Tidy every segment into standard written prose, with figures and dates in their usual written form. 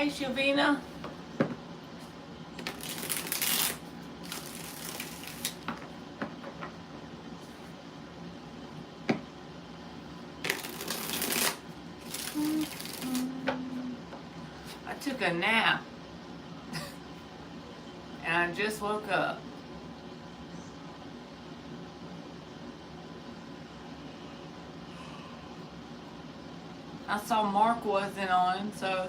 Hey, Shavina. I took a nap and I just woke up. I saw Mark wasn't on, so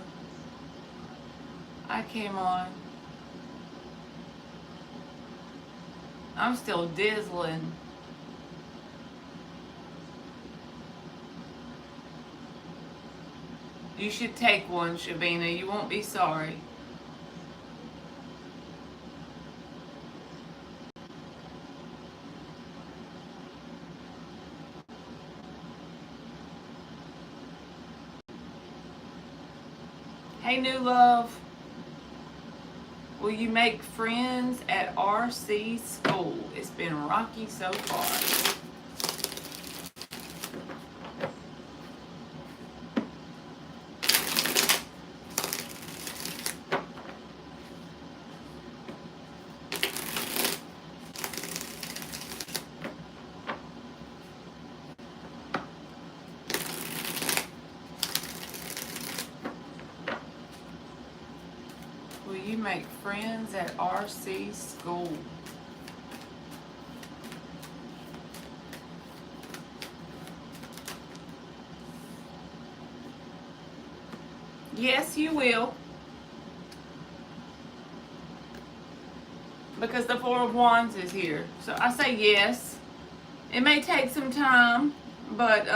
I came on. I'm still dizzling. You should take one, Shavina. You won't be sorry. Hey, new love. Will you make friends at RC school? It's been rocky so far. Will you make friends at RC school? Yes, you will. Because the Four of Wands is here. So I say yes. It may take some time, but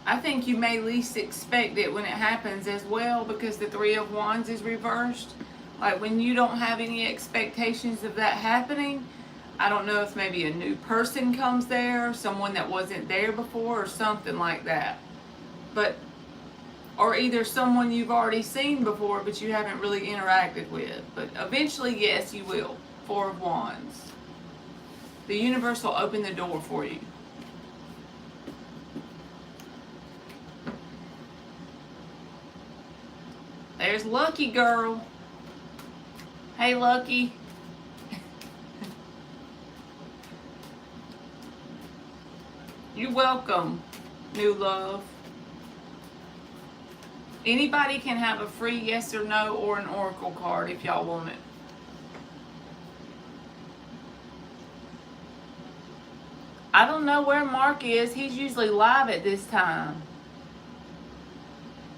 I think you may least expect it when it happens as well, because the Three of Wands is reversed. Like when you don't have any expectations of that happening, I don't know if maybe a new person comes there, someone that wasn't there before, or something like that. But, or either someone you've already seen before but you haven't really interacted with. But eventually, yes, you will. Four of Wands. The universe will open the door for you. There's Lucky Girl. Hey, Lucky. You're welcome, new love. Anybody can have a free yes or no or an oracle card if y'all want it. I don't know where Mark is. He's usually live at this time.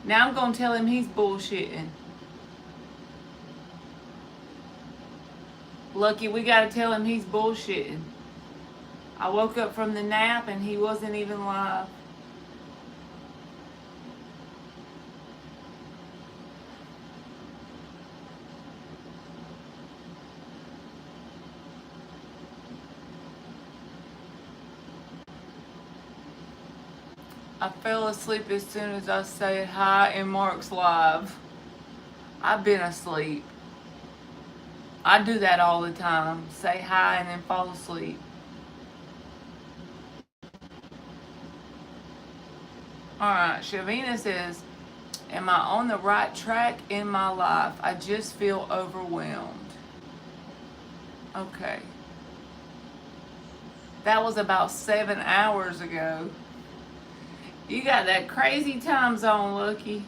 Now I'm going to tell him he's bullshitting. Lucky, we got to tell him he's bullshitting. I woke up from the nap and he wasn't even live. I fell asleep as soon as I said hi in Mark's live. I've been asleep. I do that all the time. Say hi and then fall asleep. Alright, Shavina says, am I on the right track in my life? I just feel overwhelmed. Okay. That was about 7 hours ago. You got that crazy time zone, Lucky.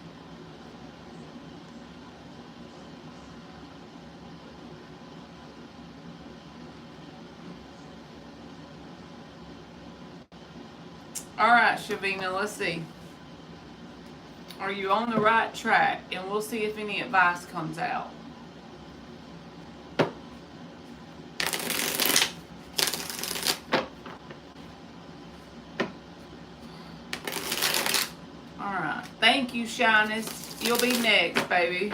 Alright, Shavina, let's see. Are you on the right track? And we'll see if any advice comes out. Alright. Thank you, Shyness. You'll be next, baby.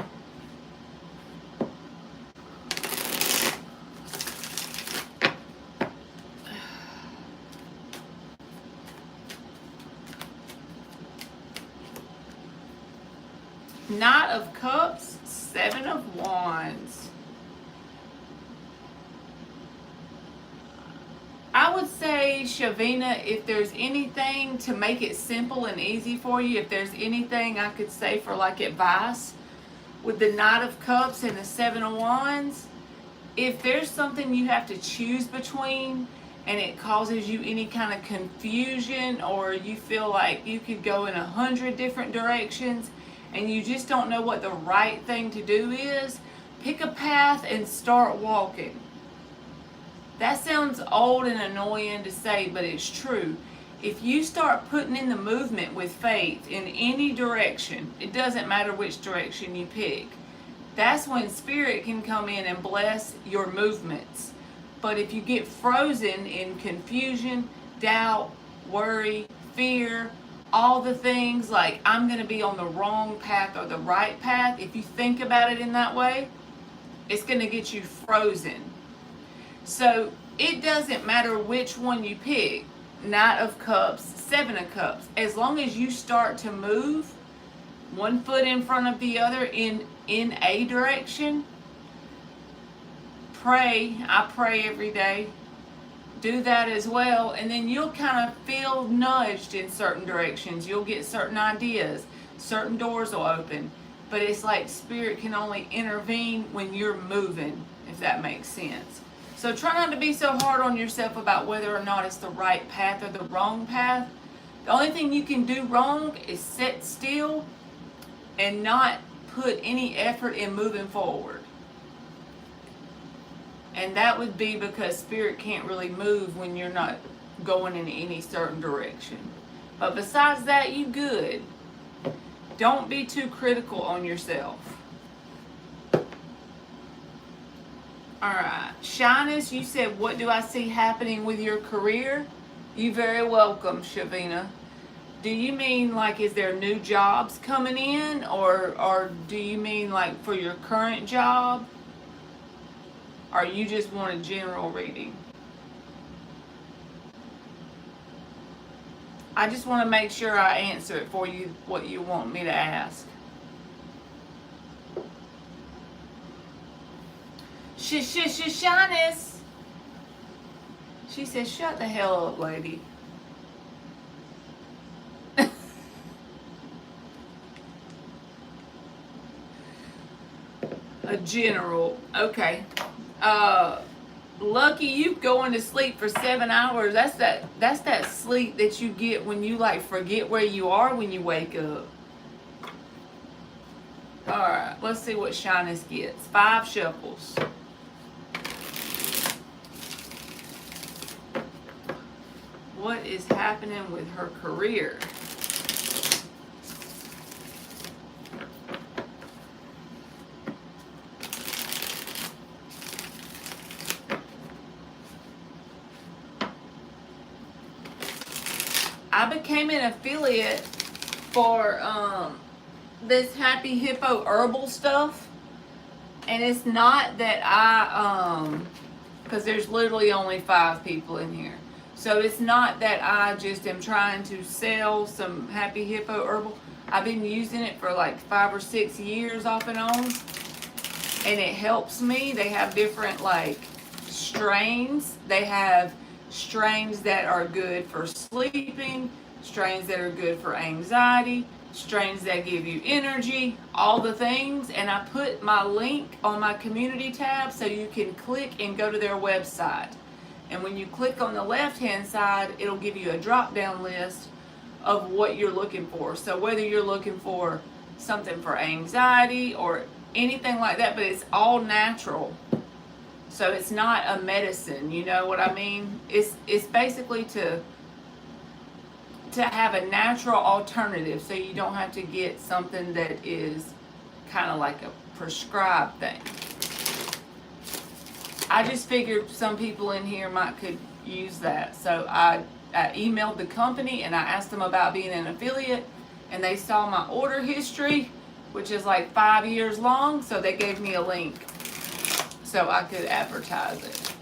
Knight of Cups, Seven of Wands. I would say honestly, Shavina, if there's anything to make it simple and easy for you, if there's anything I could say for like advice with the Knight of Cups and the Seven of Wands, if there's something you have to choose between and it causes you any kind of confusion, or you feel like you could go in 100 different directions and you just don't know what the right thing to do is, pick a path and start walking. That sounds old and annoying to say, but it's true. If you start putting in the movement with faith in any direction, it doesn't matter which direction you pick, that's when Spirit can come in and bless your movements. But if you get frozen in confusion, doubt, worry, fear, all the things like I'm going to be on the wrong path or the right path, if you think about it in that way, it's going to get you frozen. So it doesn't matter which one you pick, Knight of Cups, Seven of Cups, as long as you start to move one foot in front of the other in a direction. Pray. I pray every day. Do that as well, and then you'll kind of feel nudged in certain directions. You'll get certain ideas. Certain doors will open. But it's like Spirit can only intervene when you're moving, if that makes sense. So try not to be so hard on yourself about whether or not it's the right path or the wrong path. The only thing you can do wrong is sit still and not put any effort in moving forward. And that would be because Spirit can't really move when you're not going in any certain direction. But besides that, you good. Don't be too critical on yourself. Alright, Shyness, you said, what do I see happening with your career? You're very welcome, Shavina. Do you mean like, is there new jobs coming in? Or do you mean like for your current job? Or you just want a general reading? I just want to make sure I answer it for you, what you want me to ask. Shyness. She says, shut the hell up, lady. A general. Okay. Lucky you going to sleep for 7 hours. That's that sleep that you get when you like forget where you are when you wake up. Alright, let's see what Shyness gets. 5 shuffles. What is happening with her career? I became an affiliate for this Happy Hippo herbal stuff, and it's not that I because there's literally only 5 people in here, so it's not that I just am trying to sell some Happy Hippo herbal. I've been using it for like 5 or 6 years off and on, and it helps me. They have different like strains. They have strains that are good for sleeping, strains that are good for anxiety, strains that give you energy, all the things. And I put my link on my community tab so you can click and go to their website. And when you click on the left hand side, it'll give you a drop down list of what you're looking for. So whether you're looking for something for anxiety or anything like that, but it's all natural. So it's not a medicine, you know what I mean? It's basically to have a natural alternative, so you don't have to get something that is kind of like a prescribed thing. I just figured some people in here could use that. So I emailed the company and I asked them about being an affiliate, and they saw my order history, which is like 5 years long, so they gave me a link so I could advertise it.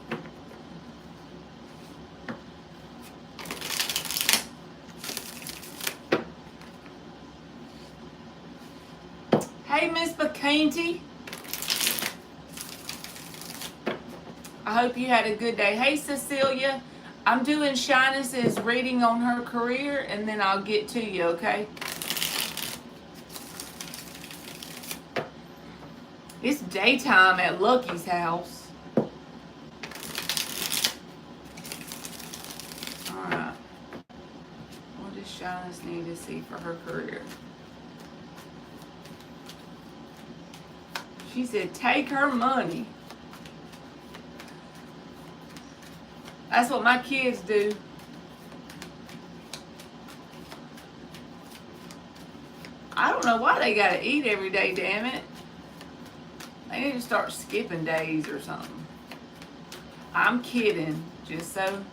Hey, Miss Bacanti. I hope you had a good day. Hey, Cecilia. I'm doing Shyness's reading on her career, and then I'll get to you, okay? It's daytime at Lucky's house. Alright. What does Shyness need to see for her career? She said, take her money. That's what my kids do. I don't know why they gotta eat every day, damn it. They need to start skipping days or something. I'm kidding, just so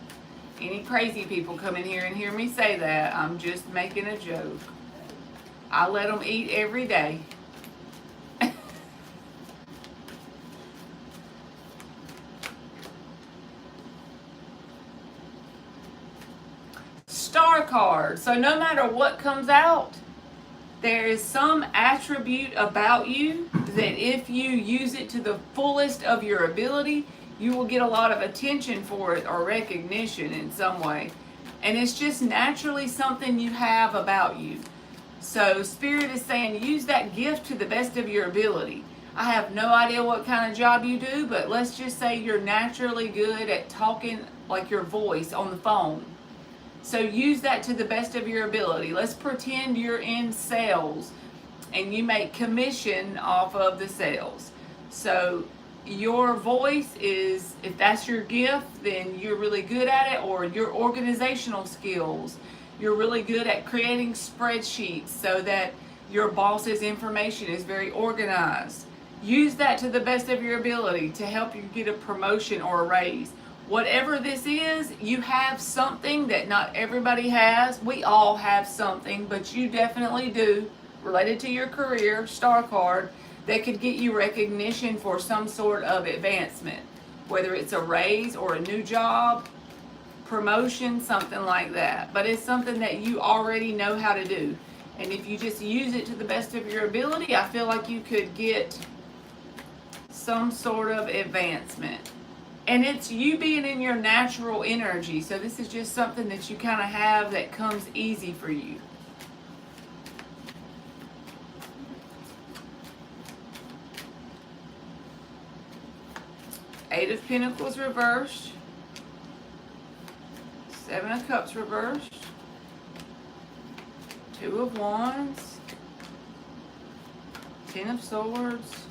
any crazy people come in here and hear me say that. I'm just making a joke. I let them eat every day. Star card. So no matter what comes out, there is some attribute about you that if you use it to the fullest of your ability, you will get a lot of attention for it or recognition in some way. And it's just naturally something you have about you. So Spirit is saying use that gift to the best of your ability. I have no idea what kind of job you do, but let's just say you're naturally good at talking, like your voice on the phone. So use that to the best of your ability. Let's pretend you're in sales and you make commission off of the sales. So your voice is, if that's your gift, then you're really good at it. Or your organizational skills, you're really good at creating spreadsheets so that your boss's information is very organized. Use that to the best of your ability to help you get a promotion or a raise. Whatever this is, you have something that not everybody has. We all have something, but you definitely do, related to your career, star card, that could get you recognition for some sort of advancement. Whether it's a raise or a new job, promotion, something like that. But it's something that you already know how to do. And if you just use it to the best of your ability, I feel like you could get some sort of advancement. And it's you being in your natural energy. So this is just something that you kind of have that comes easy for you. Eight of Pentacles reversed. Seven of Cups reversed. Two of Wands. Ten of Swords.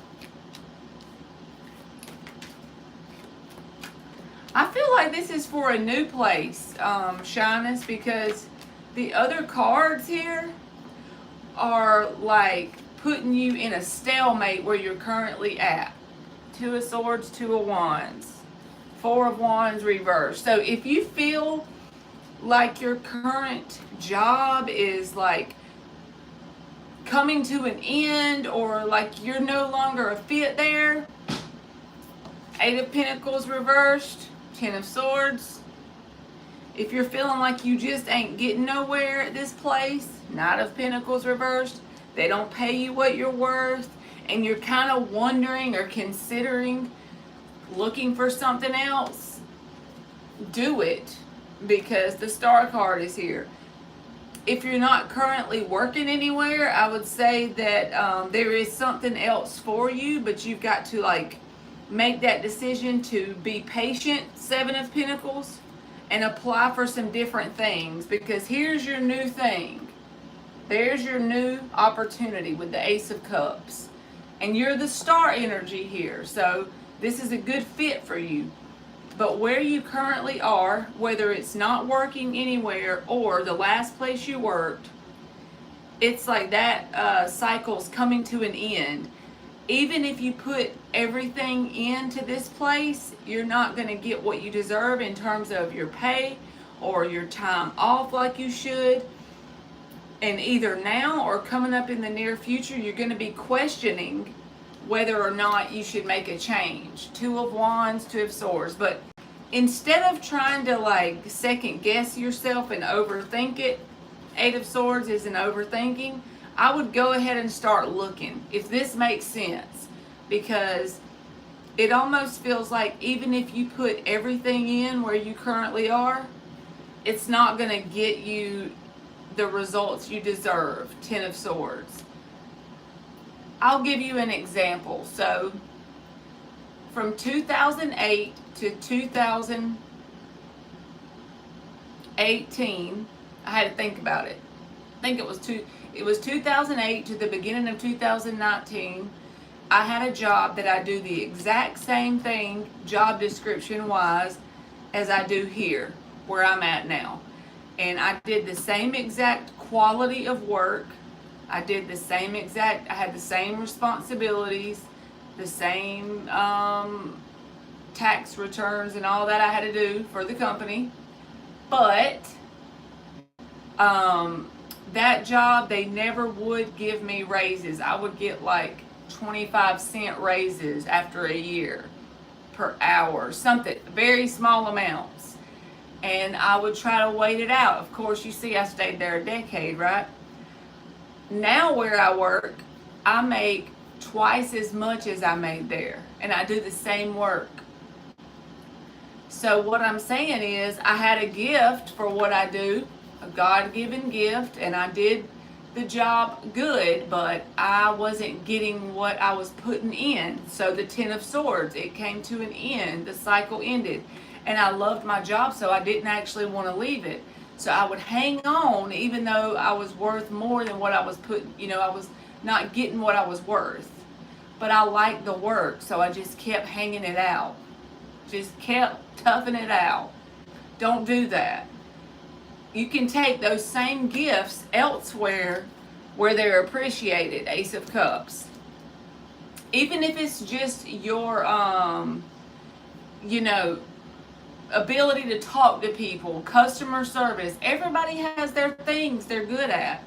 I feel like this is for a new place, Shyness, because the other cards here are like putting you in a stalemate where you're currently at. Two of Swords, Two of Wands, Four of Wands reversed. So if you feel like your current job is like coming to an end or like you're no longer a fit there, Eight of Pentacles reversed, Ten of Swords. If you're feeling like you just ain't getting nowhere at this place, Knight of Pentacles reversed. They don't pay you what you're worth, and you're kind of wondering or considering looking for something else, do it, because the Star card is here. If you're not currently working anywhere, I would say that there is something else for you, but you've got to like make that decision to be patient, Seven of Pentacles, and apply for some different things, because here's your new thing. There's your new opportunity with the Ace of Cups. And you're the star energy here, so this is a good fit for you. But where you currently are, whether it's not working anywhere or the last place you worked, it's like that cycle's coming to an end. Even if you put everything into this place, you're not going to get what you deserve in terms of your pay or your time off like you should. And either now or coming up in the near future, you're going to be questioning whether or not you should make a change. Two of Wands, Two of Swords. But instead of trying to like second guess yourself and overthink it, Eight of Swords is an overthinking. I would go ahead and start looking, if this makes sense, because it almost feels like even if you put everything in where you currently are, it's not going to get you the results you deserve. Ten of Swords. I'll give you an example. So from 2008 to 2018, I had to think about it. I think it was 2008 to the beginning of 2019. I had a job that I do the exact same thing, job description wise, as I do here, where I'm at now. And I did the same exact quality of work. I had the same responsibilities, the same tax returns and all that I had to do for the company. But that job, they never would give me raises. I would get like 25-cent raises after a year per hour, something, very small amounts. And I would try to wait it out. Of course, you see I stayed there a decade, right? Now where I work, I make twice as much as I made there, and I do the same work. So what I'm saying is, I had a gift for what I do, a God-given gift, and I did the job good, but I wasn't getting what I was putting in. So the Ten of Swords, it came to an end, the cycle ended, and I loved my job, so I didn't actually want to leave it. So I would hang on even though I was worth more than what I was putting, I was not getting what I was worth. But I liked the work, so I just kept hanging it out. Just kept toughing it out. Don't do that. You can take those same gifts elsewhere where they're appreciated. Ace of Cups. Even if it's just your, ability to talk to people, customer service. Everybody has their things they're good at.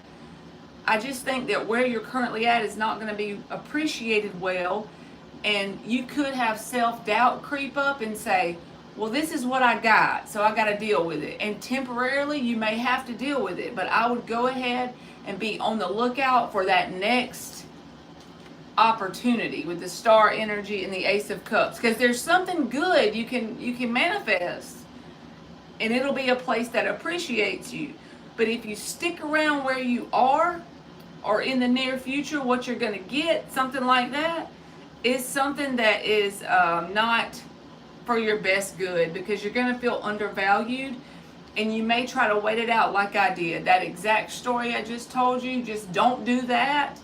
I just think that where you're currently at is not going to be appreciated well, and you could have self-doubt creep up and say, well, this is what I got, so I got to deal with it. And temporarily you may have to deal with it, but I would go ahead and be on the lookout for that next opportunity with the Star energy and the Ace of Cups, because there's something good you can manifest, and it'll be a place that appreciates you. But if you stick around where you are, or in the near future, what you're going to get, something like that, is something that is not for your best good, because you're going to feel undervalued, and you may try to wait it out like I did. That exact story I just told you, just don't do that.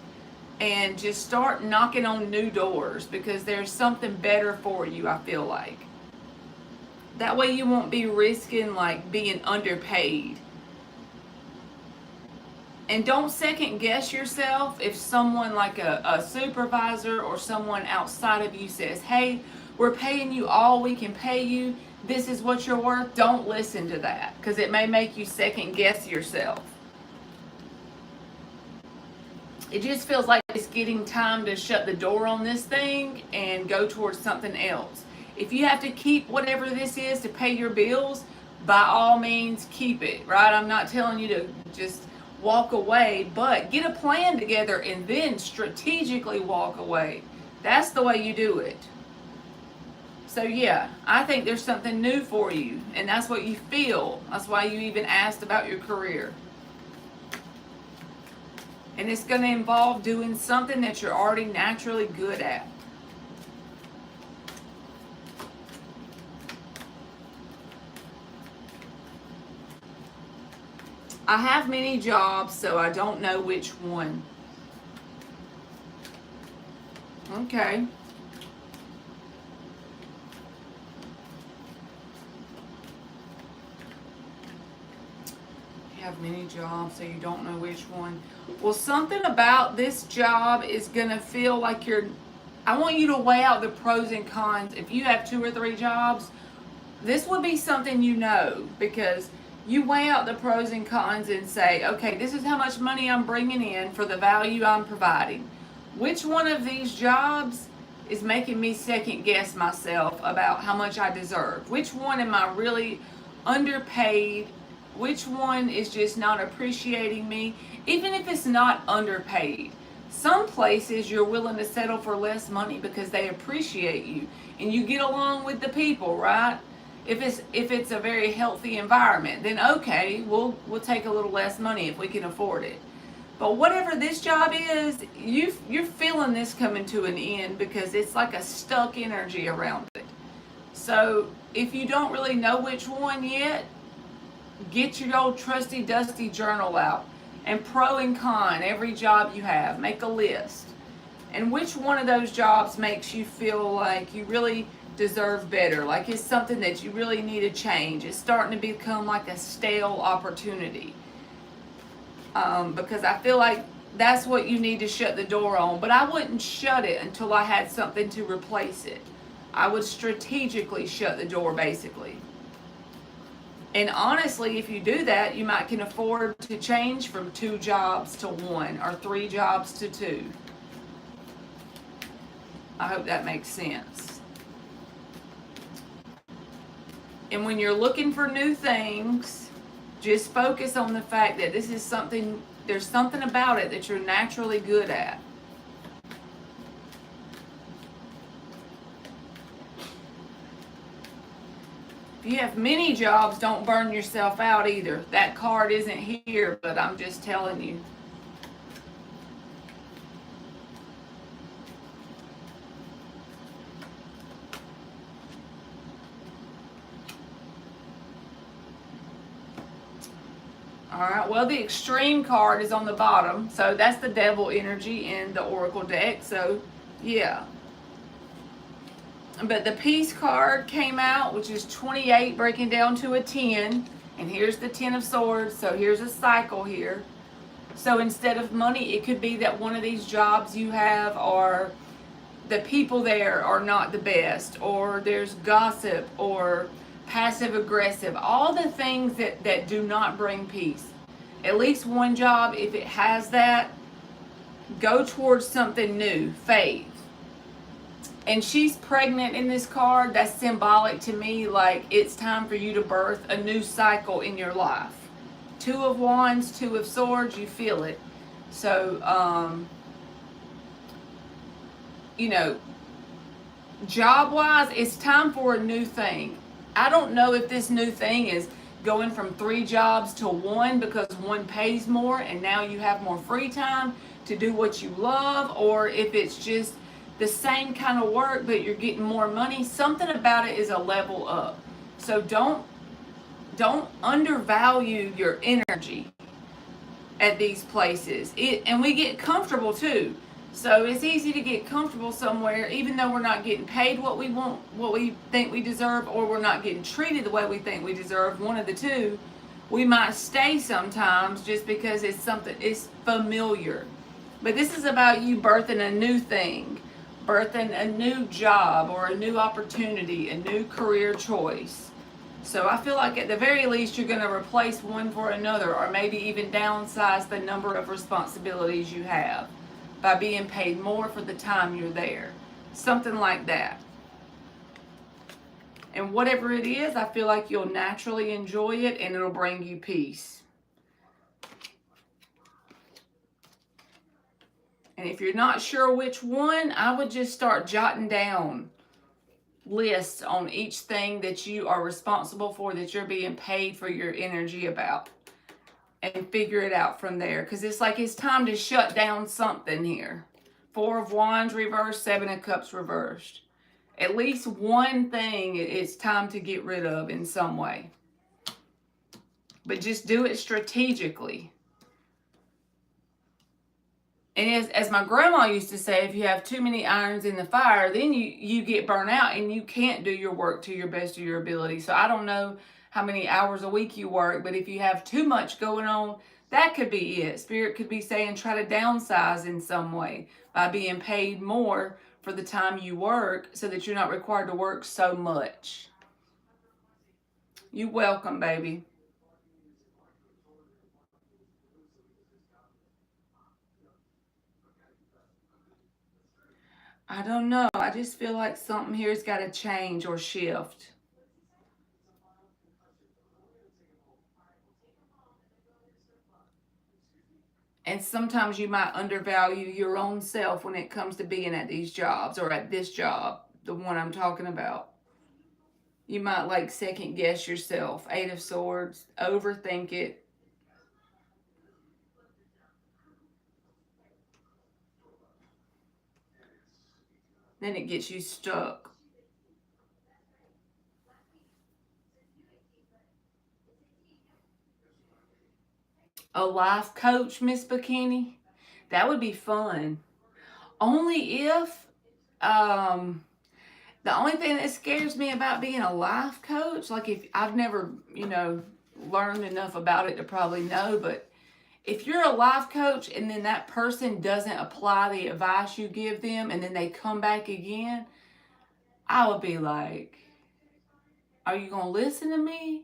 And just start knocking on new doors, because there's something better for you, I feel like. That way you won't be risking like being underpaid. And don't second guess yourself if someone like a supervisor or someone outside of you says, hey, we're paying you all we can pay you. This is what you're worth. Don't listen to that, because it may make you second guess yourself. It just feels like it's getting time to shut the door on this thing and go towards something else. If you have to keep whatever this is to pay your bills, by all means keep it, right? I'm not telling you to just walk away, but get a plan together and then strategically walk away. That's the way you do it. So yeah, I think there's something new for you, and that's what you feel. That's why you even asked about your career. And it's going to involve doing something that you're already naturally good at. I have many jobs, so I don't know which one. Okay. Have many jobs, so you don't know which one. Well, something about this job is gonna feel like I want you to weigh out the pros and cons. If you have 2 or 3 jobs, this would be something because you weigh out the pros and cons and say, okay, this is how much money I'm bringing in for the value I'm providing. Which one of these jobs is making me second guess myself about how much I deserve? Which one am I really underpaid? Which one is just not appreciating me? Even if it's not underpaid. Some places you're willing to settle for less money because they appreciate you and you get along with the people, right? If it's a very healthy environment, then okay, we'll take a little less money if we can afford it. But whatever this job is, you're feeling this coming to an end because it's like a stuck energy around it. So if you don't really know which one yet, get your old trusty dusty journal out and pro and con every job you have. Make a list. And which one of those jobs makes you feel like you really deserve better? Like it's something that you really need to change. It's starting to become like a stale opportunity. Because I feel like that's what you need to shut the door on. But I wouldn't shut it until I had something to replace it. I would strategically shut the door, basically. And honestly, if you do that, you might can afford to change from 2 jobs to 1 or 3 jobs to 2. I hope that makes sense. And when you're looking for new things, just focus on the fact that this is something, there's something about it that you're naturally good at. If you have many jobs, don't burn yourself out either. That card isn't here, but I'm just telling you. All right, well, the extreme card is on the bottom, so that's the devil energy in the oracle deck, so yeah. But the peace card came out, which is 28 breaking down to a 10, and here's the 10 of swords, so here's a cycle here. So instead of money, it could be that one of these jobs you have are the people there are not the best, or there's gossip, or passive aggressive, all the things that do not bring peace. At least one job, if it has that, go towards something new, faith. And she's pregnant in this card. That's symbolic to me, like it's time for you to birth a new cycle in your life. 2 of Wands, 2 of Swords, you feel it. So, you know, job-wise, it's time for a new thing. I don't know if this new thing is going from 3 jobs to 1 because 1 pays more and now you have more free time to do what you love, or if it's just the same kind of work but you're getting more money. Something about it is a level up. So don't undervalue your energy at these places. And we get comfortable too. So it's easy to get comfortable somewhere, even though we're not getting paid what we want, what we think we deserve, or we're not getting treated the way we think we deserve, one of the two. We might stay sometimes just because it's something, it's familiar. But this is about you birthing a new thing, birthing a new job or a new opportunity, a new career choice. So I feel like at the very least you're going to replace one for another, or maybe even downsize the number of responsibilities you have by being paid more for the time you're there. Something like that. And whatever it is, I feel like you'll naturally enjoy it and it'll bring you peace. And if you're not sure which one, I would just start jotting down lists on each thing that you are responsible for, that you're being paid for your energy about, and figure it out from there. Because it's like it's time to shut down something here. 4 of Wands reversed, 7 of Cups reversed. At least one thing it's time to get rid of in some way. But just do it strategically. And as my grandma used to say, if you have too many irons in the fire, then you get burnt out and you can't do your work to your best of your ability. So I don't know how many hours a week you work, but if you have too much going on, that could be it. Spirit could be saying try to downsize in some way by being paid more for the time you work so that you're not required to work so much. You're welcome, baby. I don't know. I just feel like something here's got to change or shift. And sometimes you might undervalue your own self when it comes to being at these jobs or at this job, the one I'm talking about. You might like second guess yourself. 8 of Swords, overthink it. Then it gets you stuck. A life coach, Miss Bikini? That would be fun. Only if, um, the only thing that scares me about being a life coach, like if I've never, learned enough about it to probably know, but if you're a life coach and then that person doesn't apply the advice you give them and then they come back again, I would be like, are you going to listen to me?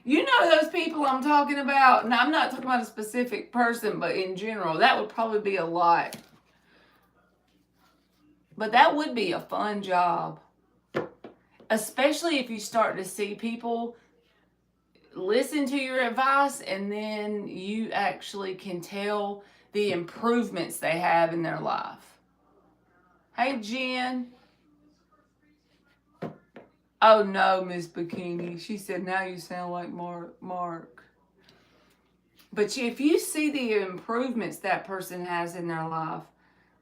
You know those people I'm talking about. Now, I'm not talking about a specific person, but in general, that would probably be a lot. But that would be a fun job. Especially if you start to see people listen to your advice and then you actually can tell the improvements they have in their life. Hey, Jen. Oh no, Miss Bikini. She said, now you sound like Mark. But if you see the improvements that person has in their life,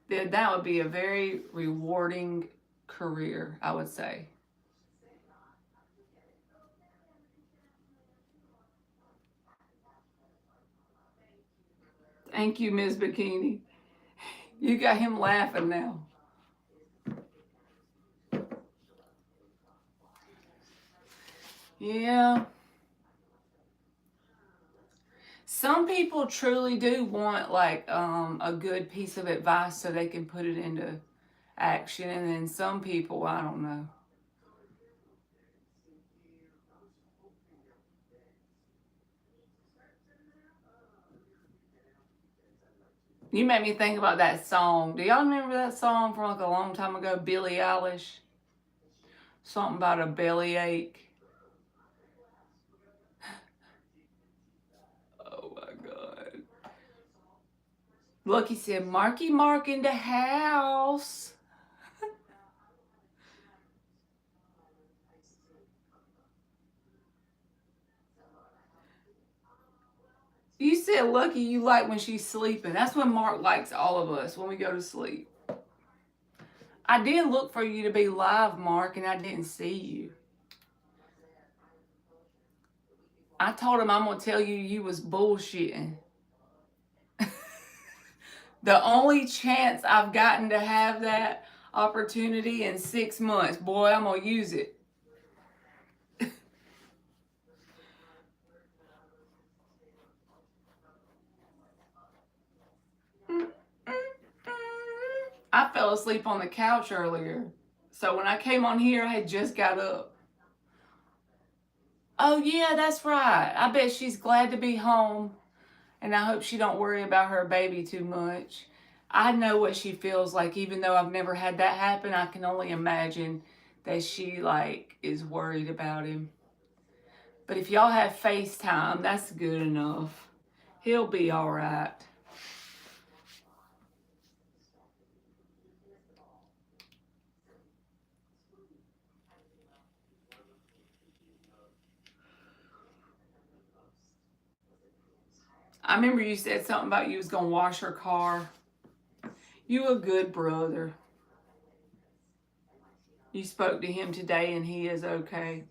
then that would be a very rewarding career, I would say. Thank you, Miss Bikini. You got him laughing now. Yeah. Some people truly do want like a good piece of advice so they can put it into action, and then some people, I don't know. You made me think about that song. Do y'all remember that song from like a long time ago, Billie Eilish? Something about a bellyache. Oh my God. Lucky said, Marky Mark in the house. You said Lucky you like when she's sleeping. That's when Mark likes all of us, when we go to sleep. I did look for you to be live, Mark, and I didn't see you. I told him I'm going to tell you was bullshitting. The only chance I've gotten to have that opportunity in 6 months, boy, I'm going to use it. I fell asleep on the couch earlier. So when I came on here, I had just got up. Oh yeah, that's right. I bet she's glad to be home, and I hope she don't worry about her baby too much. I know what she feels like, even though I've never had that happen. I can only imagine that she like is worried about him. But if y'all have FaceTime, that's good enough. He'll be all right. I remember you said something about you was gonna wash her car. You a good brother. You spoke to him today and he is okay.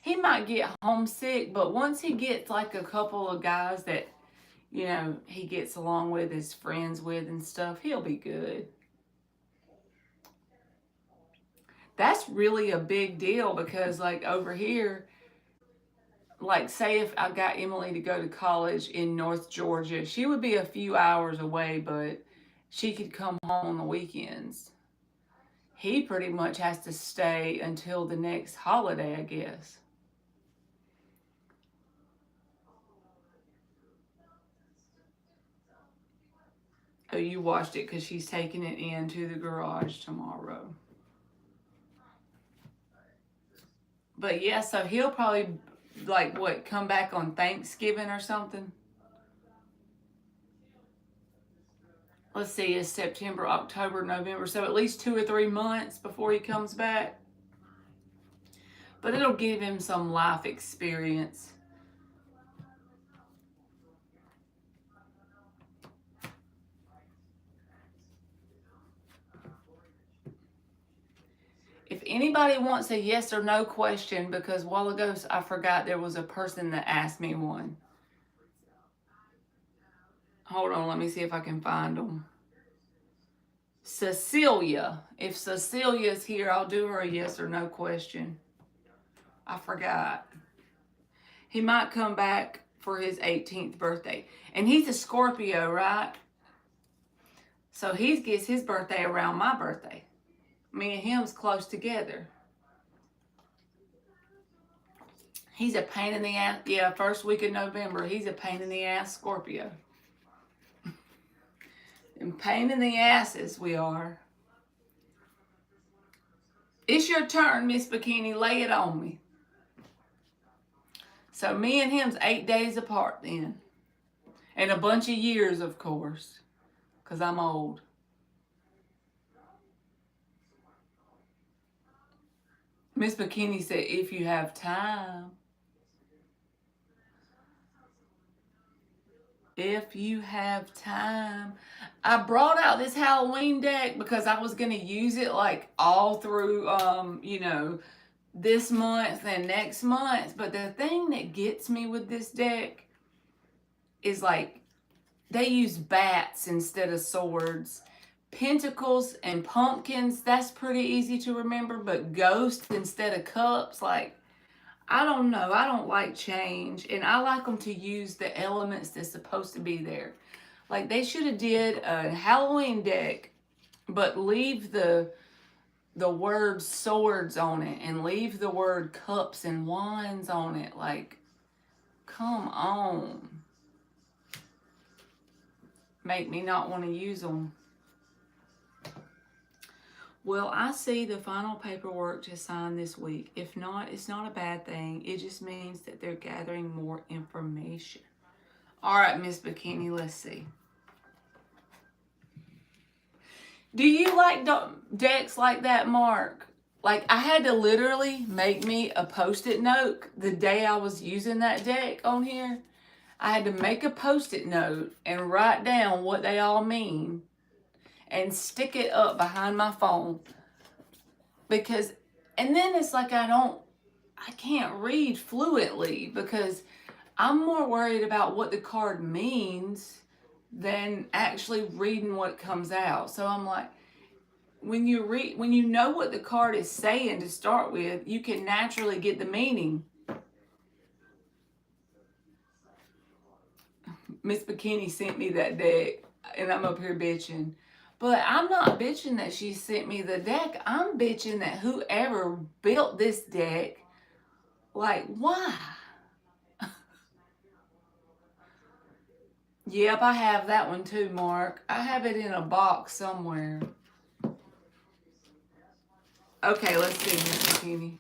He might get homesick, but once he gets like a couple of guys that, he gets along with, his friends with and stuff, he'll be good. That's really a big deal because like over here, like say if I got Emily to go to college in North Georgia, she would be a few hours away, but she could come home on the weekends. He pretty much has to stay until the next holiday, I guess. Oh, you watched it because she's taking it into the garage tomorrow. But yeah, so he'll probably like what come back on Thanksgiving or something. let's see, it's September, October, November, so at least 2 or 3 months before he comes back. But it'll give him some life experience. If anybody wants a yes or no question, because a while ago I forgot there was a person that asked me one. Hold on, let me see if I can find them. Cecilia. If Cecilia's here, I'll do her a yes or no question. I forgot. He might come back for his 18th birthday. And he's a Scorpio, right? So he gets his birthday around my birthday. Me and him's close together. He's a pain in the ass. Yeah, first week of November, he's a pain in the ass Scorpio. And pain in the asses we are. It's your turn, Miss Bikini. Lay it on me. So me and him's 8 days apart then. And a bunch of years, of course. Because I'm old. Miss Bikini said, if you have time. If you have time. I brought out this Halloween deck because I was going to use it like all through, this month and next month. But the thing that gets me with this deck is like they use bats instead of swords. Pentacles and pumpkins, that's pretty easy to remember. But ghosts instead of cups, like, I don't know. I don't like change. And I like them to use the elements that's supposed to be there. Like they should have did a Halloween deck, but leave the word swords on it and leave the word cups and wands on it. Like, come on. Make me not want to use them. Well, I see the final paperwork to sign this week. If not, it's not a bad thing. It just means that they're gathering more information. All right, Miss Bikini, let's see. Do you like decks like that, Mark? Like, I had to literally make me a Post-it note the day I was using that deck on here. I had to make a Post-it note and write down what they all mean and stick it up behind my phone. Because, and then it's like I can't read fluently because I'm more worried about what the card means than actually reading what comes out. So I'm like, when you know what the card is saying to start with, you can naturally get the meaning. Miss Bikini sent me that deck, and I'm up here bitching. But I'm not bitching that she sent me the deck. I'm bitching that whoever built this deck, like, why? Yep, I have that one too, Mark. I have it in a box somewhere. Okay, let's see, Miss Bikini.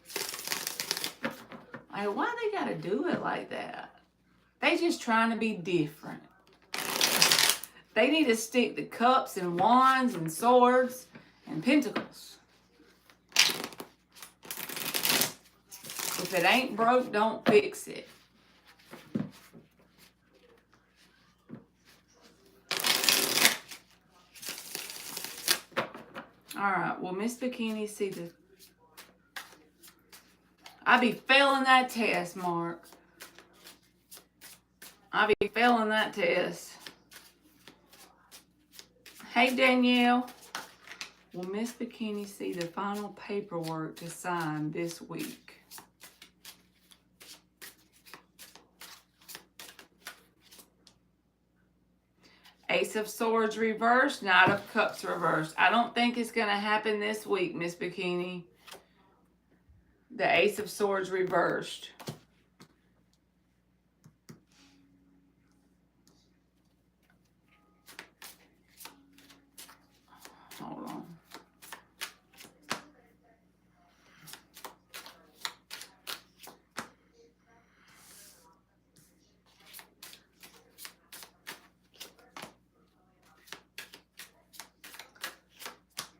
Like, why they gotta do it like that? They just trying to be different. They need to stick to cups and wands and swords and pentacles. If it ain't broke, don't fix it. Alright, well, Miss Bikini, see the... I be failing that test, Mark. I be failing that test. Hey, Danielle. Will Miss Bikini see the final paperwork to sign this week? Ace of Swords reversed, Knight of Cups reversed. I don't think it's going to happen this week, Miss Bikini. The Ace of Swords reversed. Hold on.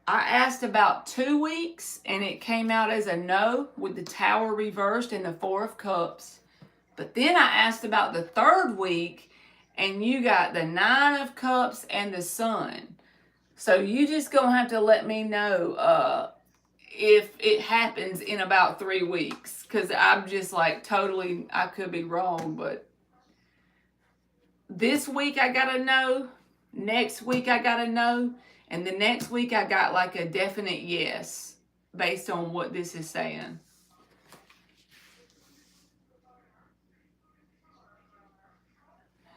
I asked about 2 weeks, and it came out as a no with the Tower reversed and the Four of Cups. But then I asked about the 3rd week, and you got the Nine of Cups and the Sun. So you just gonna have to let me know if it happens in about 3 weeks, because I'm just like totally, I could be wrong, but this week I gotta know, next week I gotta know, and the next week I got like a definite yes based on what this is saying.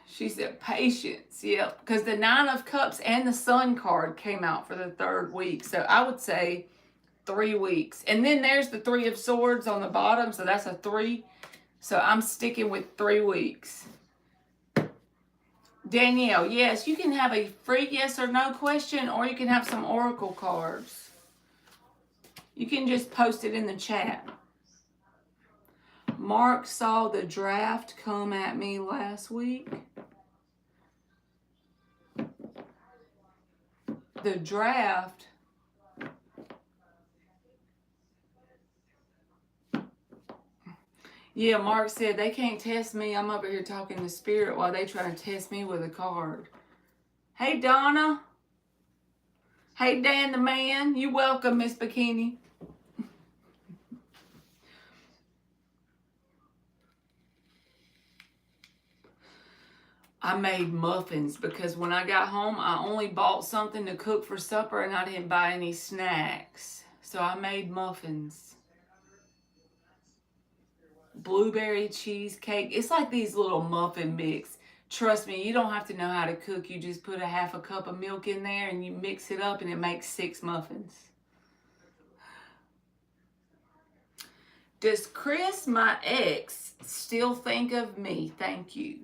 She said patience, yep, because the Nine of Cups and the Sun card came out for the 3rd week. So I would say 3 weeks. And then there's the Three of Swords on the bottom, so that's a 3. So I'm sticking with 3 weeks. Danielle, yes, you can have a free yes or no question, or you can have some oracle cards. You can just post it in the chat. Mark saw the draft come at me last week. The draft. Yeah, Mark said they can't test me. I'm over here talking to Spirit while they try to test me with a card. Hey, Donna. Hey, Dan the man. You welcome, Miss Bikini. I made muffins because when I got home, I only bought something to cook for supper and I didn't buy any snacks. So I made muffins. Blueberry cheesecake. It's like these little muffin mix. Trust me, you don't have to know how to cook. You just put a half a cup of milk in there and you mix it up and it makes 6 muffins. Does Chris, my ex, still think of me? Thank you.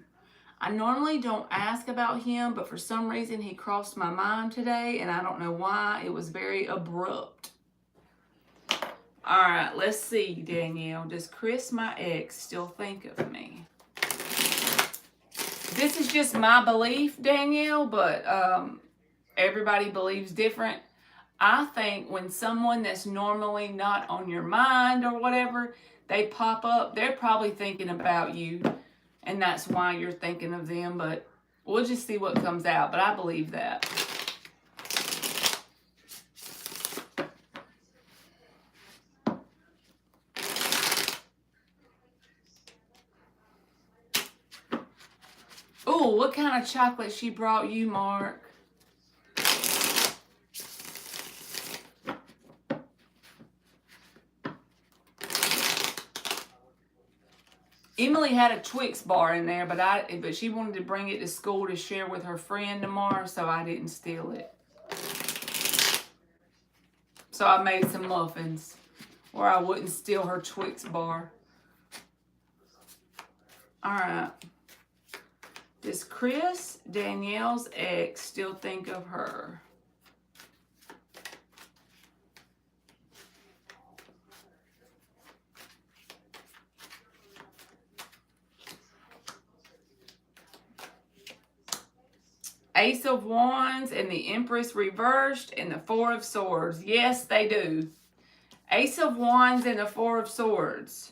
I normally don't ask about him, but for some reason he crossed my mind today, and I don't know why. It was very abrupt. All right, let's see, Danielle. Does Chris, my ex, still think of me? This is just my belief, Danielle, but everybody believes different. I think when someone that's normally not on your mind or whatever, they pop up, they're probably thinking about you. And that's why you're thinking of them, but we'll just see what comes out. But I believe that. Ooh, what kind of chocolate she brought you, Mark? Emily had a Twix bar in there, but she wanted to bring it to school to share with her friend tomorrow, so I didn't steal it. So I made some muffins where I wouldn't steal her Twix bar. All right. Does Chris, Danielle's ex, still think of her? Ace of Wands and the Empress reversed and the Four of Swords. Yes, they do. Ace of Wands and the Four of Swords.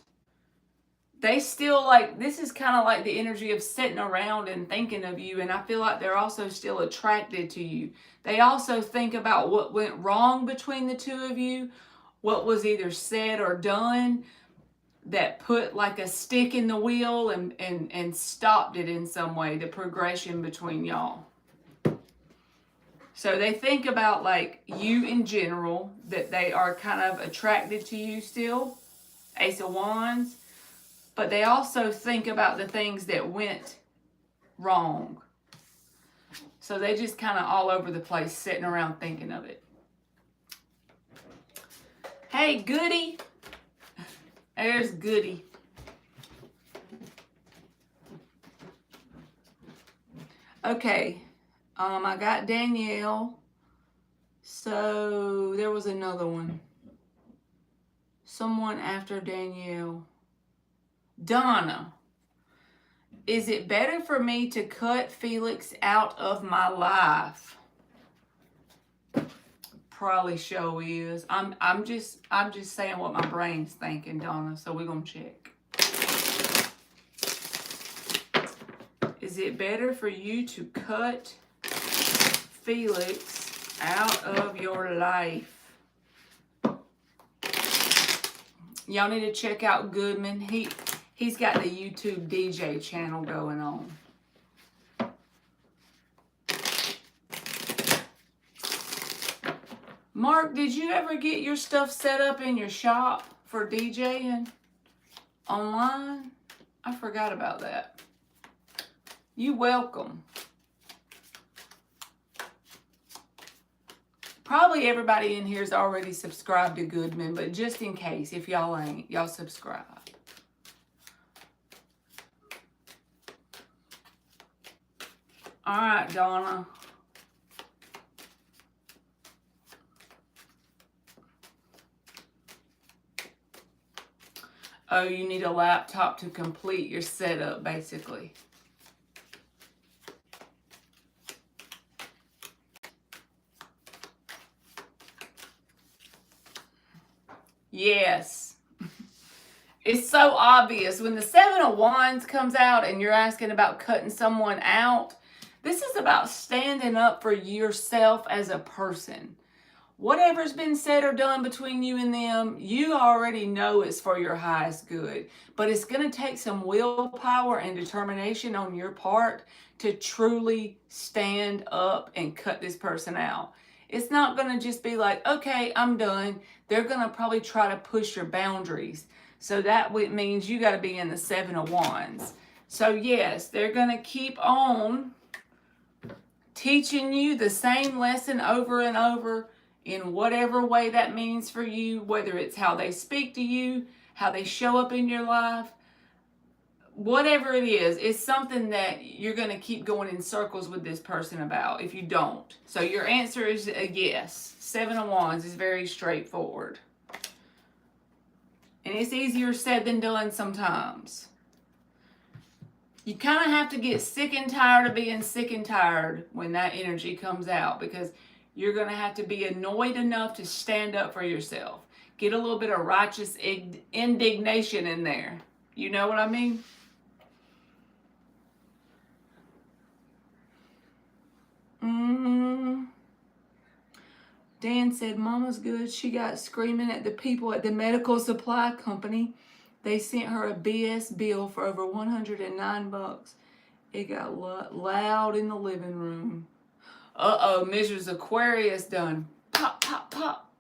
They still like, this is kind of like the energy of sitting around and thinking of you. And I feel like they're also still attracted to you. They also think about what went wrong between the two of you. What was either said or done that put like a stick in the wheel and stopped it in some way, the progression between y'all. So they think about like you in general, that they are kind of attracted to you still, Ace of Wands, but they also think about the things that went wrong. So they just kind of all over the place sitting around thinking of it. Hey, Goody. There's Goody. Okay. I got Danielle. So there was another one. Someone after Danielle. Donna. Is it better for me to cut Felix out of my life? probably show is. I'm just saying what my brain's thinking, Donna. So we're gonna check. Is it better for you to cut Felix out of your life? Y'all need to check out Goodman. He's got the YouTube DJ channel going on. Mark, did you ever get your stuff set up in your shop for DJing online? I forgot about that. You welcome. Probably everybody in here is already subscribed to Goodman, but just in case, if y'all ain't, y'all subscribe. All right, Donna. Oh, you need a laptop to complete your setup, basically. Yes. It's so obvious. When the Seven of Wands comes out and you're asking about cutting someone out, this is about standing up for yourself as a person. Whatever's been said or done between you and them, you already know it's for your highest good. But it's going to take some willpower and determination on your part to truly stand up and cut this person out. It's not going to just be like, okay, I'm done. They're going to probably try to push your boundaries. So that means you got to be in the Seven of Wands. So yes, they're going to keep on teaching you the same lesson over and over, in whatever way that means for you, whether it's how they speak to you, how they show up in your life, whatever it is, it's something that you're going to keep going in circles with this person about if you don't. So your answer is a yes. Seven of Wands is very straightforward. And it's easier said than done sometimes. You kind of have to get sick and tired of being sick and tired when that energy comes out, because you're going to have to be annoyed enough to stand up for yourself. Get a little bit of righteous indignation in there. You know what I mean? Dan said, Mama's good. She got screaming at the people at the medical supply company. They sent her a BS bill for over $109. It got loud in the living room. Uh-oh, Mrs. Aquarius done. Pop, pop, pop.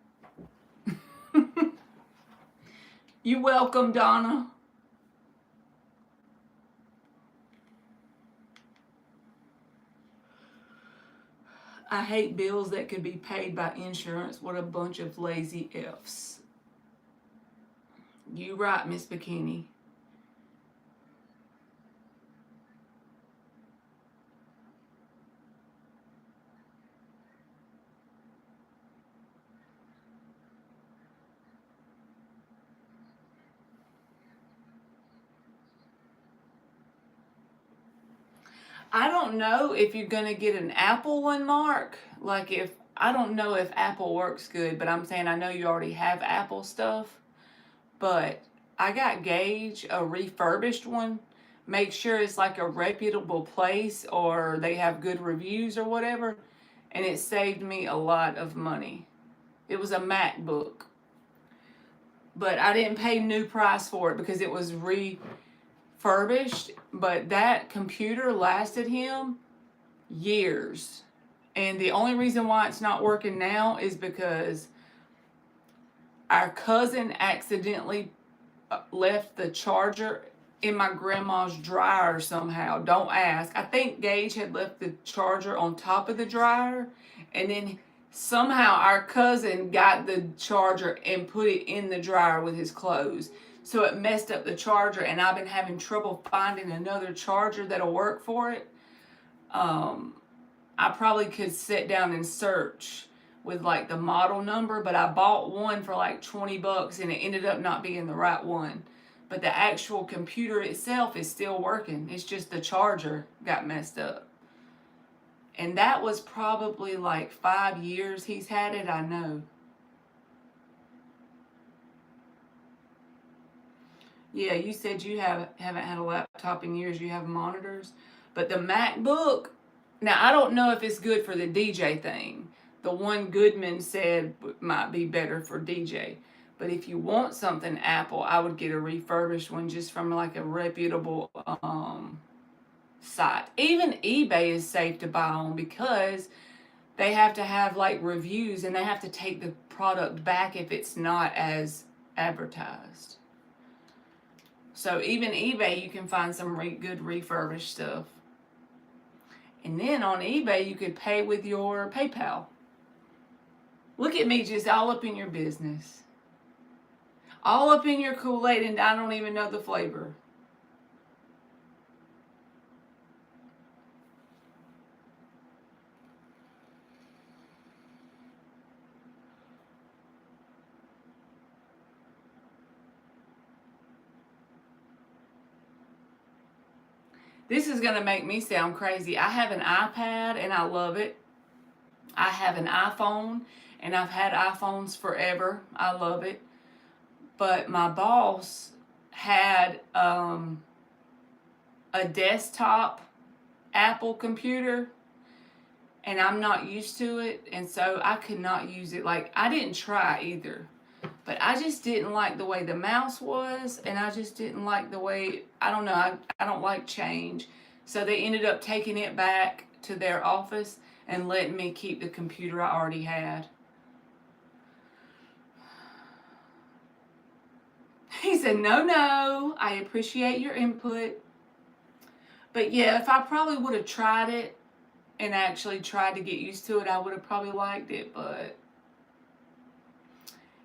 You welcome, Donna. I hate bills that could be paid by insurance. What a bunch of lazy F's. You right, Miss Bikini. I don't know if you're going to get an Apple one, Mark. Like I don't know if Apple works good, but I'm saying I know you already have Apple stuff. But I got Gage a refurbished one. Make sure it's like a reputable place or they have good reviews or whatever. And it saved me a lot of money. It was a MacBook. But I didn't pay new price for it because it was refurbished. But that computer lasted him years. And the only reason why it's not working now is because our cousin accidentally left the charger in my grandma's dryer somehow. Don't ask. I think Gage had left the charger on top of the dryer, and then somehow our cousin got the charger and put it in the dryer with his clothes. So it messed up the charger, and I've been having trouble finding another charger that'll work for it. I probably could sit down and search with like the model number, but I bought one for like $20 and it ended up not being the right one. But the actual computer itself is still working. It's just the charger got messed up. And that was probably like 5 years he's had it, I know. Yeah, you said you haven't had a laptop in years. You have monitors. But the MacBook, now I don't know if it's good for the DJ thing. The one Goodman said might be better for DJ. But if you want something Apple, I would get a refurbished one just from like a reputable site. Even eBay is safe to buy on because they have to have like reviews and they have to take the product back if it's not as advertised. So even eBay, you can find some good refurbished stuff. And then on eBay, you could pay with your PayPal. Look at me, just all up in your business. All up in your Kool-Aid, and I don't even know the flavor. This is going to make me sound crazy. I have an iPad and I love it. I have an iPhone and I've had iPhones forever. I love it. But my boss had a desktop Apple computer and I'm not used to it. And so I could not use it. Like, I didn't try either. But I just didn't like the way the mouse was, and I just didn't like the way, I don't know, I don't like change. So they ended up taking it back to their office and letting me keep the computer I already had. He said, no, I appreciate your input. But yeah, if I probably would have tried it and actually tried to get used to it, I would have probably liked it, but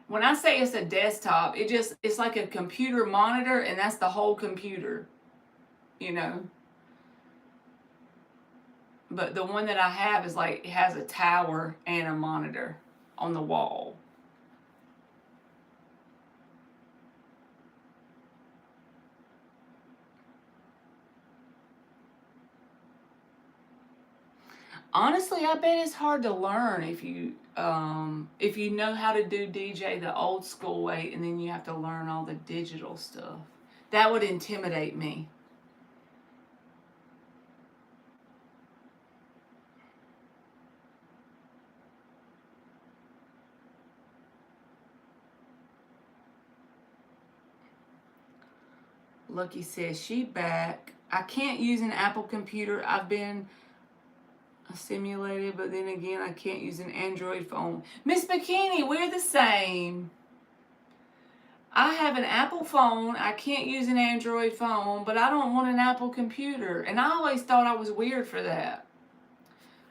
when I say it's a desktop, it's like a computer monitor, and that's the whole computer, you know. But the one that I have is like, it has a tower and a monitor on the wall. Honestly, I bet it's hard to learn if you know how to do DJ the old school way, and then you have to learn all the digital stuff. That would intimidate me. Lucky says she back. I can't use an Apple computer. I've been simulated, but then again, I can't use an Android phone. Miss Bikini, we're the same. I have an Apple phone. I can't use an Android phone, but I don't want an Apple computer. And I always thought I was weird for that.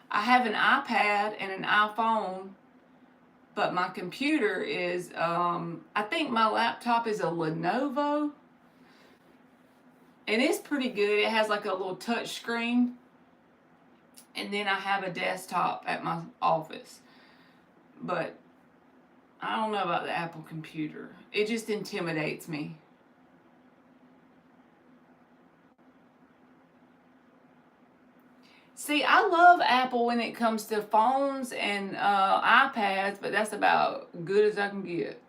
I have an iPad and an iPhone, but my computer is, I think my laptop is a Lenovo. And it's pretty good. It has like a little touch screen. And then I have a desktop at my office. But I don't know about the Apple computer. It just intimidates me. See, I love Apple when it comes to phones and iPads, but that's about good as I can get.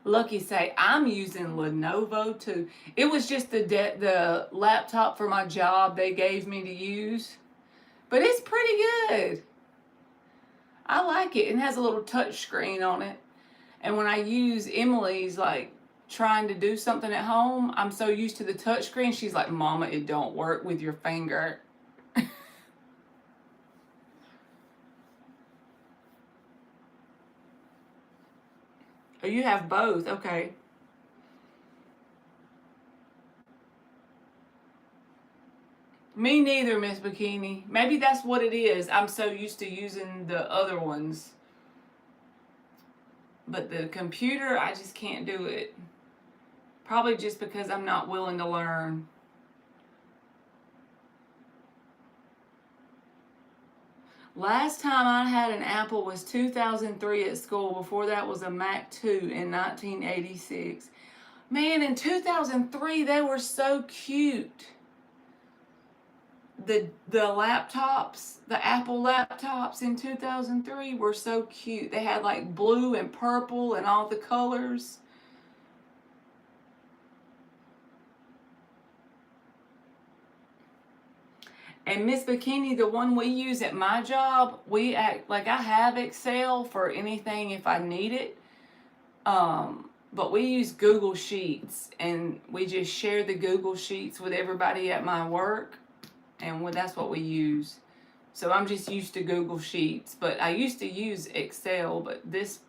Lucky say, I'm using Lenovo too. It was just the laptop for my job they gave me to use. But it's pretty good. I like it. It has a little touch screen on it. And when I use Emily's, like, trying to do something at home, I'm so used to the touch screen. She's like, Mama, it don't work with your finger. Oh, you have both. Okay. Me neither, Miss Bikini. Maybe that's what it is. I'm so used to using the other ones. But the computer, I just can't do it. Probably just because I'm not willing to learn. Last time I had an Apple was 2003 at school. Before that was a Mac 2 in 1986. Man, in 2003, they were so cute. the laptops, the Apple laptops in 2003 were so cute. They had like blue and purple and all the colors. And Miss Bikini, the one we use at my job, we act like I have Excel for anything if I need it. But we use Google Sheets, and we just share the Google Sheets with everybody at my work, and that's what we use. So I'm just used to Google Sheets, but I used to use Excel, but this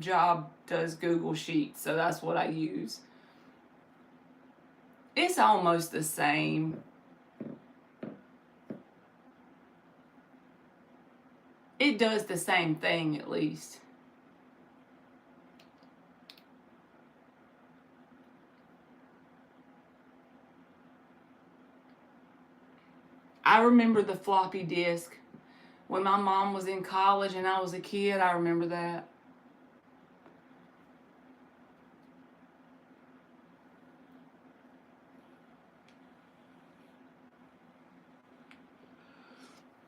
job does Google Sheets, so that's what I use. It's almost the same. It does the same thing, at least. I remember the floppy disk. When my mom was in college and I was a kid, I remember that.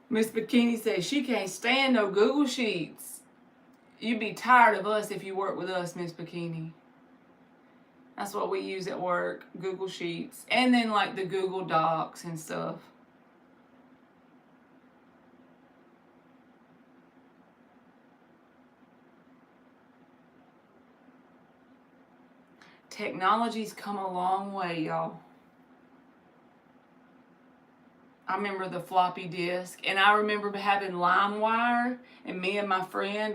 Miss Bikini says she can't stand no Google Sheets. You'd be tired of us if you work with us, Miss Bikini. That's what we use at work, Google Sheets. And then like the Google Docs and stuff. Technology's come a long way, y'all. I remember the floppy disk, and I remember having LimeWire, and me and my friend,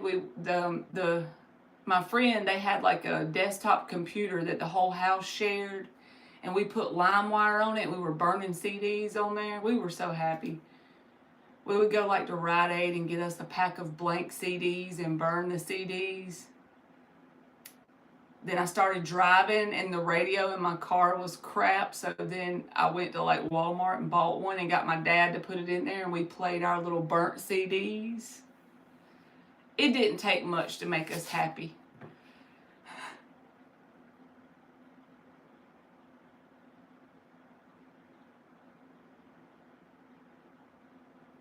my friend, they had like a desktop computer that the whole house shared, and we put LimeWire on it. We were burning CDs on there. We were so happy. We would go like to Rite Aid and get us a pack of blank CDs and burn the CDs. Then I started driving, and the radio in my car was crap, so then I went to like Walmart and bought one and got my dad to put it in there, and we played our little burnt CDs. It didn't take much to make us happy.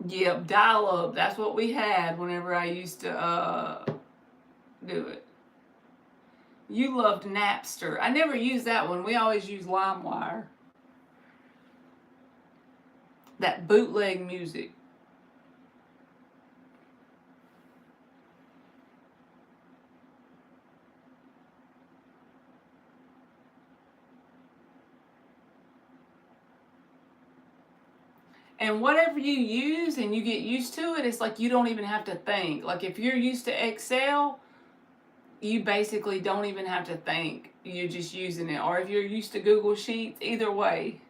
Yep, dial up. That's what we had whenever I used to do it. You loved Napster. I never used that one. We always used LimeWire. That bootleg music. And whatever you use and you get used to it, it's like you don't even have to think. Like if you're used to Excel, you basically don't even have to think. You're just using it. Or if you're used to Google Sheets, either way.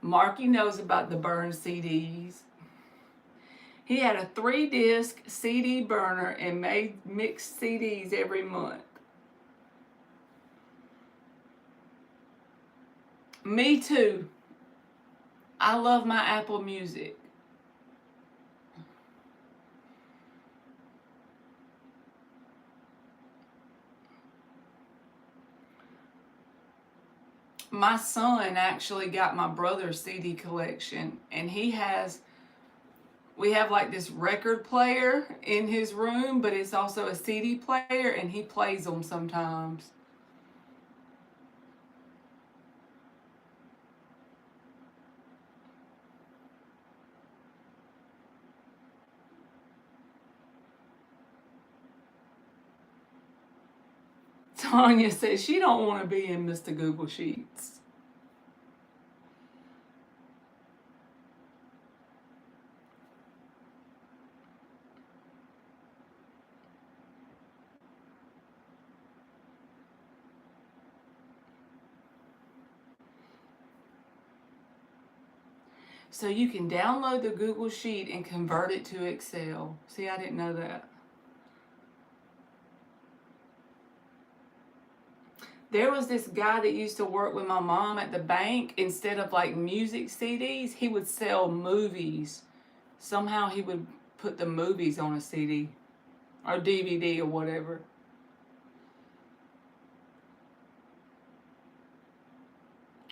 Marky knows about the burned CDs. He had a 3-disc CD burner and made mixed CDs every month. Me too. I love my Apple Music. My son actually got my brother's CD collection, and we have like this record player in his room, but it's also a CD player, and he plays them sometimes. Tanya says she don't want to be in Mr. Google Sheets. So you can download the Google Sheet and convert it to Excel. See, I didn't know that. There was this guy that used to work with my mom at the bank. Instead of like music CDs, he would sell movies. Somehow he would put the movies on a CD or DVD or whatever.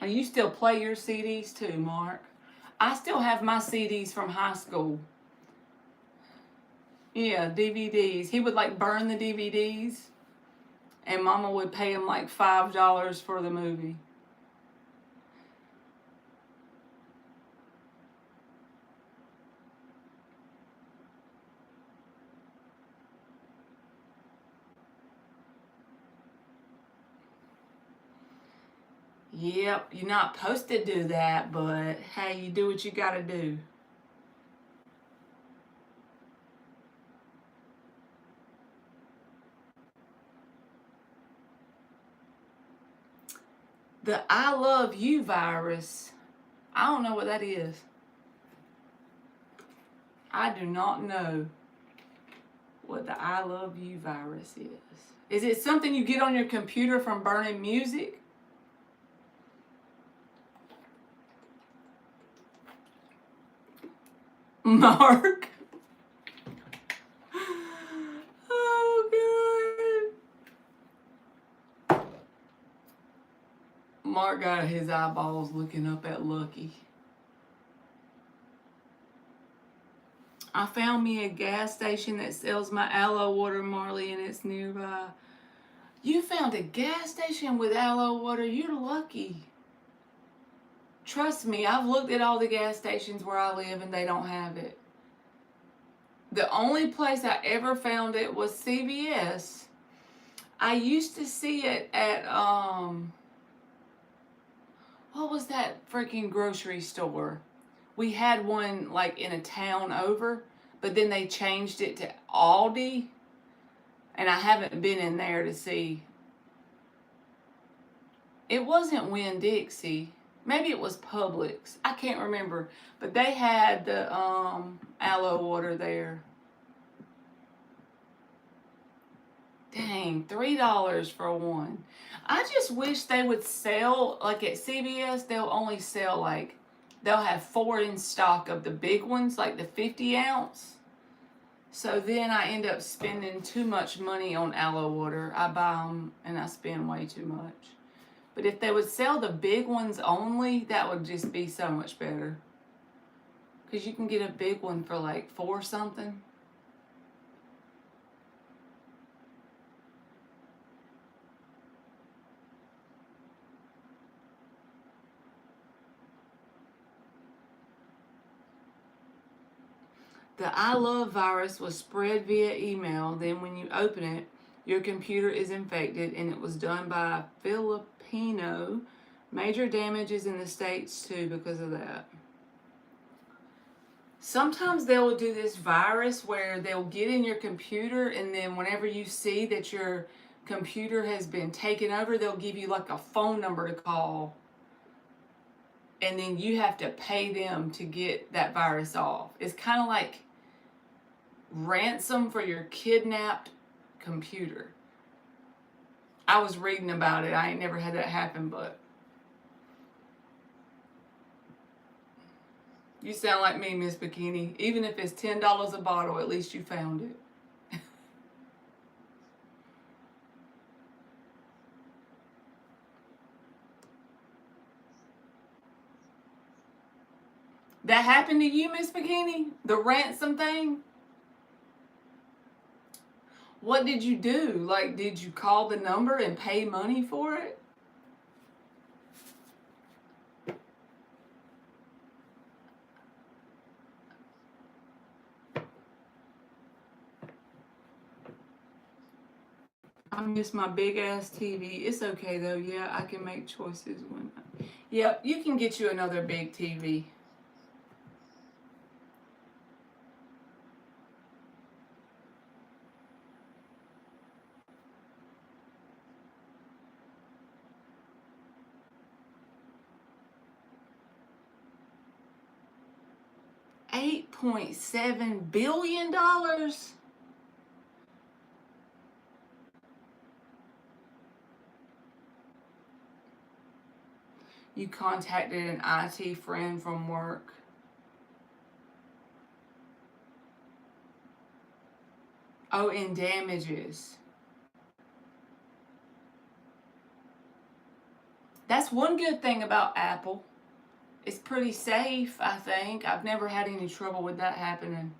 And you still play your CDs too, Mark. I still have my CDs from high school. Yeah, DVDs. He would like burn the DVDs, and Mama would pay him like $5 for the movie. Yep, you're not supposed to do that, but hey, you do what you gotta do. The I love you virus. I don't know what that is. I do not know what the I love you virus is. Is it something you get on your computer from burning music? Mark. Oh, God. Mark got his eyeballs looking up at Lucky. I found me a gas station that sells my aloe water, Marley, and it's nearby. You found a gas station with aloe water? You're lucky. Trust me, I've looked at all the gas stations where I live and they don't have it. The only place I ever found it was CVS. I used to see it at, what was that freaking grocery store? We had one like in a town over, but then they changed it to Aldi, and I haven't been in there to see. It wasn't Winn-Dixie. Maybe it was Publix. I can't remember, but they had the aloe water there. Dang, $3 for one. I just wish they would sell, like at CVS, they'll only sell like, they'll have 4 in stock of the big ones, like the 50 ounce. So then I end up spending too much money on aloe water. I buy them and I spend way too much. But if they would sell the big ones only, that would just be so much better. Because you can get a big one for like $4 something. The I love virus was spread via email. Then when you open it, your computer is infected, and it was done by a Filipino. Major damages in the States too because of that. Sometimes they will do this virus where they'll get in your computer, and then whenever you see that your computer has been taken over, they'll give you like a phone number to call, and then you have to pay them to get that virus off. It's kind of like ransom for your kidnapped computer. I was reading about it. I ain't never had that happen, but you sound like me, Miss Bikini. Even if it's $10 a bottle, at least you found it. That happened to you, Miss Bikini? The ransom thing? What did you do? Like, did you call the number and pay money for it? I miss my big ass TV. It's okay though. Yeah, I can make choices when. Yeah, you can get you another big TV. $8.7 billion. You contacted an IT friend from work. Oh, in damages. That's one good thing about Apple. It's pretty safe, I think. I've never had any trouble with that happening.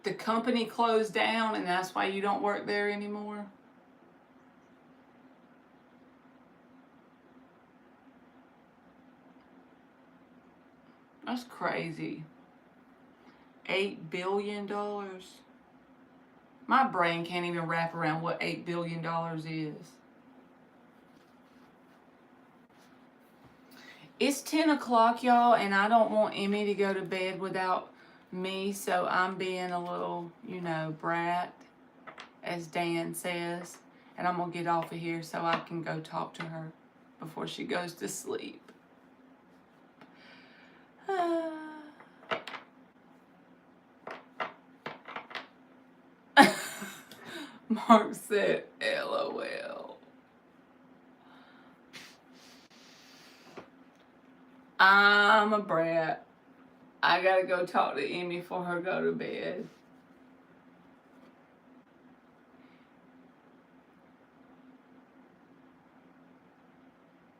The company closed down and that's why you don't work there anymore? That's crazy. $8 billion. My brain can't even wrap around what $8 billion is. It's 10 o'clock, y'all, and I don't want Emmy to go to bed without me, so I'm being a little, brat, as Dan says. And I'm going to get off of here so I can go talk to her before she goes to sleep. Mark said, LOL. I'm a brat. I gotta go talk to Emmy for her go to bed.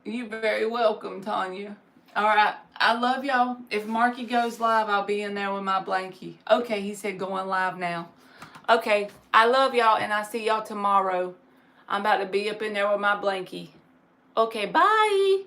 You're very welcome, Tanya. All right. I love y'all. If Marky goes live, I'll be in there with my blankie. Okay, he said going live now. Okay, I love y'all, and I'll see y'all tomorrow. I'm about to be up in there with my blankie. Okay, bye.